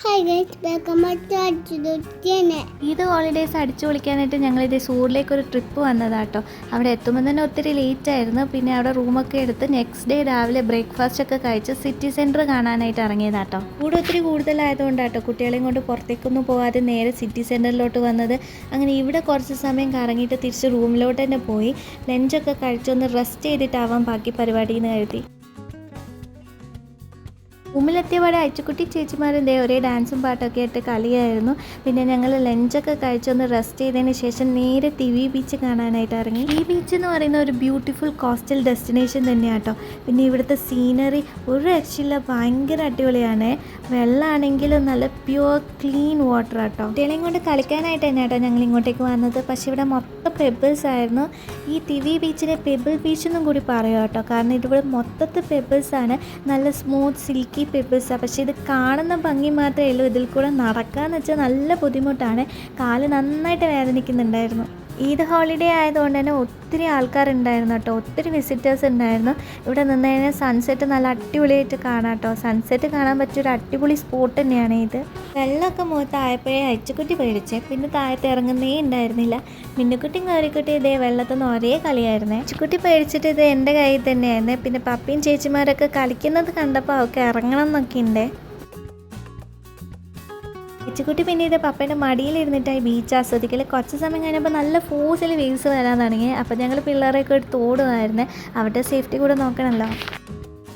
Hi guys welcome to അച്ചുദുത്തിനെ. Eid holidays അടിച്ചു പൊളിക്കാനായിട്ട് ഞങ്ങളിത് സൂറിലേക്ക് ഒരു ട്രിപ്പ് വന്നതാട്ടോ. അവിടെ എത്തുമ്പോൾ തന്നെ ഒത്തിരി ലേറ്റ് ആയിരുന്നു. പിന്നെ അവിടെ റൂമൊക്കെ എടുത്ത് നെക്സ്റ്റ് ഡേ രാവിലെ ബ്രേക്ക്ഫാസ്റ്റ് ഒക്കെ കഴിച്ച് സിറ്റി സെൻറ്റർ കാണാനായിട്ട് ഇറങ്ങിയതാട്ടോ. കൂടെ ഒത്തിരി കൂടുതലായതുകൊണ്ടാട്ടോ കുട്ടികളെയും കൊണ്ട് പുറത്തേക്കൊന്നും പോകാതെ നേരെ സിറ്റി സെൻറ്ററിലോട്ട് വന്നത്. അങ്ങനെ ഇവിടെ കുറച്ച് സമയം കറങ്ങിയിട്ട് തിരിച്ച് റൂമിലോട്ട് തന്നെ പോയി ലഞ്ചൊക്കെ കഴിച്ചൊന്ന് റെസ്റ്റ് ചെയ്തിട്ടാവാം ബാക്കി പരിപാടി എന്ന് കരുതി. റൂമിലെത്തിയപാടെ അച്ചുക്കുട്ടി ചേച്ചിമാരും ഒരേ ഡാൻസും പാട്ടൊക്കെ ആയിട്ട് കളിയായിരുന്നു. പിന്നെ ഞങ്ങൾ ലഞ്ചൊക്കെ കഴിച്ചൊന്ന് റെസ്റ്റ് ചെയ്തതിന് ശേഷം നേരെ തിവി ബീച്ച് കാണാനായിട്ട് ഇറങ്ങി. ഈ ബീച്ച് എന്ന് പറയുന്ന ഒരു ബ്യൂട്ടിഫുൾ കോസ്റ്റൽ ഡെസ്റ്റിനേഷൻ തന്നെയാണ് കേട്ടോ. പിന്നെ ഇവിടുത്തെ സീനറി ഒരു രക്ഷയില്ല, ഭയങ്കര അടിപൊളിയാണ്. വെള്ളമാണെങ്കിലും നല്ല പ്യുവർ ക്ലീൻ വാട്ടർ ആട്ടോ. കുട്ടികളെയും കൊണ്ട് കളിക്കാനായിട്ട് തന്നെ കേട്ടോ ഞങ്ങൾ ഇങ്ങോട്ടേക്ക് വന്നത്. പക്ഷേ ഇവിടെ മൊത്തം പെബിൾസ് ആയിരുന്നു. ഈ തിവി ബീച്ചിനെ പെബിൾ ബീച്ച് എന്നും കൂടി പറയാം കേട്ടോ. കാരണം ഇതിവിടെ മൊത്തത്തിൽ പെബിൾസ് ആണ്, നല്ല സ്മൂത്ത് സിൽക്കി പെബിൾസാണ്. പക്ഷേ ഇത് കാണുന്ന ഭംഗി മാത്രമേ ഉള്ളൂ, ഇതിൽ കൂടെ നടക്കാന്ന് വെച്ചാൽ നല്ല ബുദ്ധിമുട്ടാണ്. കാല് നന്നായിട്ട് വേദനിക്കുന്നുണ്ടായിരുന്നു. ഈദ് ഹോളിഡേ ആയതുകൊണ്ട് തന്നെ ഒത്തിരി ആൾക്കാരുണ്ടായിരുന്നു കേട്ടോ, ഒത്തിരി വിസിറ്റേഴ്സ് ഉണ്ടായിരുന്നു. ഇവിടെ നിന്ന് കഴിഞ്ഞാൽ സൺസെറ്റ് നല്ല അടിപൊളിയായിട്ട് കാണാം കേട്ടോ. സൺസെറ്റ് കാണാൻ പറ്റിയൊരു അടിപൊളി സ്പോട്ട് തന്നെയാണ് ഇത്. വെള്ളമൊക്കെ മുഖത്തായപ്പോഴേ അച്ചുക്കുട്ടി പേടിച്ചേ, പിന്നെ താഴത്ത് ഇറങ്ങുന്നേ ഉണ്ടായിരുന്നില്ല. മിന്നുക്കുട്ടിയും കയറിക്കുട്ടി ഇതേ വെള്ളത്തിൽ നിന്ന് ഒരേ കളിയായിരുന്നേ. അച്ചുക്കുട്ടി പേടിച്ചിട്ട് ഇത് എൻ്റെ കയ്യിൽ തന്നെയായിരുന്നേ. പിന്നെ പപ്പിയും ചേച്ചിമാരൊക്കെ കളിക്കുന്നത് കണ്ടപ്പോൾ അവൾക്ക് ഇറങ്ങണം എന്നൊക്കെ ഉണ്ട്. അച്ചുക്കുട്ടി പിന്നെ ഇത് പപ്പേൻ്റെ മടിയിലിരുന്നിട്ടായി ബീച്ച് ആസ്വദിക്കൽ. കുറച്ച് സമയം കഴിഞ്ഞപ്പോൾ നല്ല ഫോഴ്സിൽ വേവ്സ് വരാൻ തുടങ്ങി. അപ്പോൾ ഞങ്ങൾ പിള്ളേരെയൊക്കെ എടുത്ത് ഓടുമായിരുന്നു, അവരുടെ സേഫ്റ്റി കൂടെ നോക്കണമല്ലോ.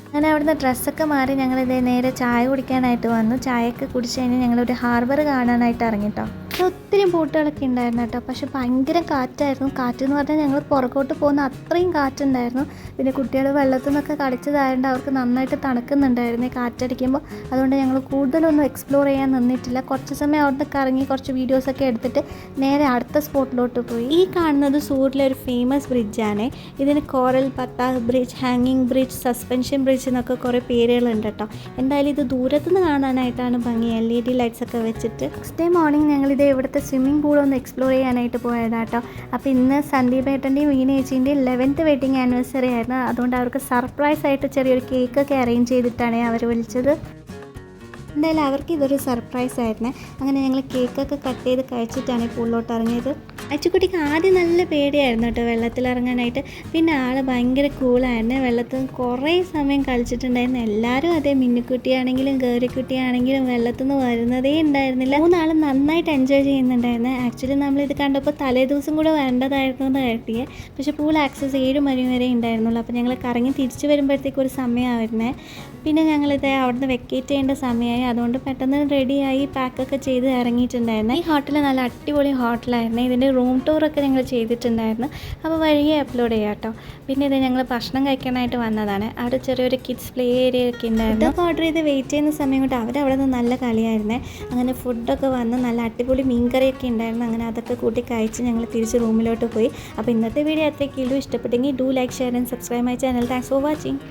അങ്ങനെ അവിടുന്ന് ഡ്രസ്സൊക്കെ മാറി ഞങ്ങളിത് നേരെ ചായ കുടിക്കാനായിട്ട് വന്നു. ചായയൊക്കെ കുടിച്ച് കഴിഞ്ഞാൽ ഞങ്ങളൊരു ഹാർബർ കാണാനായിട്ട് ഇറങ്ങിട്ടോ. ഒത്തിരി ബോട്ടുകളൊക്കെ ഉണ്ടായിരുന്നു കേട്ടോ. പക്ഷെ ഭയങ്കര കാറ്റായിരുന്നു. കാറ്റെന്ന് പറഞ്ഞാൽ ഞങ്ങൾ പുറകോട്ട് പോകുന്ന അത്രയും കാറ്റുണ്ടായിരുന്നു. പിന്നെ കുട്ടികൾ വെള്ളത്തിൽ നിന്നൊക്കെ കളിച്ചതായതുകൊണ്ട് അവർക്ക് നന്നായിട്ട് തണുക്കുന്നുണ്ടായിരുന്നു കാറ്റടിക്കുമ്പോൾ. അതുകൊണ്ട് ഞങ്ങൾ കൂടുതലൊന്നും എക്സ്പ്ലോർ ചെയ്യാൻ നിന്നിട്ടില്ല. കുറച്ച് സമയം അവിടുന്ന് കറങ്ങി കുറച്ച് വീഡിയോസൊക്കെ എടുത്തിട്ട് നേരെ അടുത്ത സ്പോട്ടിലോട്ട് പോയി. ഈ കാണുന്നത് സൂറിലെ ഒരു ഫേമസ് ബ്രിഡ്ജാണ്. ഇതിന് കോറൽ പത്താഹ് ബ്രിഡ്ജ്, ഹാങ്ങിങ് ബ്രിഡ്ജ്, സസ്പെൻഷൻ ബ്രിഡ്ജ് എന്നൊക്കെ കുറേ പേരുകളുണ്ട് കേട്ടോ. എന്തായാലും ഇത് ദൂരത്തുനിന്ന് കാണാനായിട്ടാണ് ഭംഗി, LED ലൈറ്റ്സ് ഒക്കെ വെച്ചിട്ട്. നെക്സ്റ്റ് ഡേ മോർണിംഗ് ഞങ്ങളിത് ഇവിടുത്തെ സ്വിമ്മിംഗ് പൂളൊന്ന് എക്സ്പ്ലോർ ചെയ്യാനായിട്ട് പോയതാട്ടോ. അപ്പോൾ ഇന്ന് സന്ദീപ് ഏട്ടൻ്റെയും വീണ ചേച്ചീൻ്റെയും 11th വെഡിങ് ആനിവേഴ്സറി ആയിരുന്നു. അതുകൊണ്ട് അവർക്ക് സർപ്രൈസ് ആയിട്ട് ചെറിയൊരു കേക്കൊക്കെ അറേഞ്ച് ചെയ്തിട്ടാണ് അവർ വിളിച്ചത്. എന്തായാലും അവർക്ക് ഇതൊരു സർപ്രൈസ് ആയിരുന്നു. അങ്ങനെ ഞങ്ങൾ കേക്കൊക്കെ കട്ട് ചെയ്ത് കഴിച്ചിട്ടാണ് ഈ പൂളിലോട്ട് ഇറങ്ങിയത്. അച്ചുക്കുട്ടിക്ക് ആദ്യം നല്ല പേടിയായിരുന്നു കേട്ടോ വെള്ളത്തിലിറങ്ങാനായിട്ട്. പിന്നെ ആൾ ഭയങ്കര കൂളായിരുന്നു. വെള്ളത്തിൽ കുറേ സമയം കളിച്ചിട്ടുണ്ടായിരുന്നു. എല്ലാവരും അതേ, മിന്നുക്കുട്ടിയാണെങ്കിലും ഗൗരിക്കുട്ടിയാണെങ്കിലും വെള്ളത്തിൽ നിന്ന് വരുന്നതേ ഉണ്ടായിരുന്നില്ല. മൂന്നാളും നന്നായിട്ട് എൻജോയ് ചെയ്യുന്നുണ്ടായിരുന്നു. ആക്ച്വലി നമ്മളിത് കണ്ടപ്പോൾ തലേ ദിവസം കൂടെ വരേണ്ടതായിരുന്നു എന്ന് കരുതിയേ. പക്ഷേ പൂൾ ആക്സസ് 7 മണി വരെ ഉണ്ടായിരുന്നുള്ളൂ. അപ്പോൾ ഞങ്ങൾ കറങ്ങി തിരിച്ചു വരുമ്പോഴത്തേക്കും ഒരു സമയമായിരുന്നേ. പിന്നെ ഞങ്ങളിത് അവിടുന്ന് വെക്കേറ്റ് ചെയ്യേണ്ട സമയമായി. അതുകൊണ്ട് പെട്ടെന്ന് റെഡിയായി പാക്കൊക്കെ ചെയ്ത് ഇറങ്ങിയിട്ടുണ്ടായിരുന്നു. ഈ ഹോട്ടൽ നല്ല അടിപൊളി ഹോട്ടലായിരുന്നു. ഇതിൻ്റെ റൂം ടൂറൊക്കെ ഞങ്ങൾ ചെയ്തിട്ടുണ്ടായിരുന്നു. അപ്പോൾ വഴിയെ അപ്ലോഡ് ചെയ്യാം കേട്ടോ. പിന്നെ ഇത് ഞങ്ങൾ ഭക്ഷണം കഴിക്കാനായിട്ട് വന്നതാണ്. അവിടെ ചെറിയൊരു കിഡ്സ് പ്ലേ ഏരിയ ഒക്കെ ഉണ്ടായിരുന്നു. ഇതൊക്കെ ഓർഡർ ചെയ്ത് വെയിറ്റ് ചെയ്യുന്ന സമയം കൊണ്ട് അവരവിടെ നിന്ന് നല്ല കളിയായിരുന്നേ. അങ്ങനെ ഫുഡൊക്കെ വന്ന് നല്ല അടിപൊളി മീൻകറിയൊക്കെ ഉണ്ടായിരുന്നു. അങ്ങനെ അതൊക്കെ കൂട്ടി കഴിച്ച് ഞങ്ങൾ തിരിച്ച് റൂമിലോട്ട് പോയി. അപ്പോൾ ഇന്നത്തെ വീഡിയോ അത്രയ്ക്കുള്ളൂ. ഇഷ്ടപ്പെട്ടെങ്കിൽ do like, share and subscribe my channel. Thanks for watching.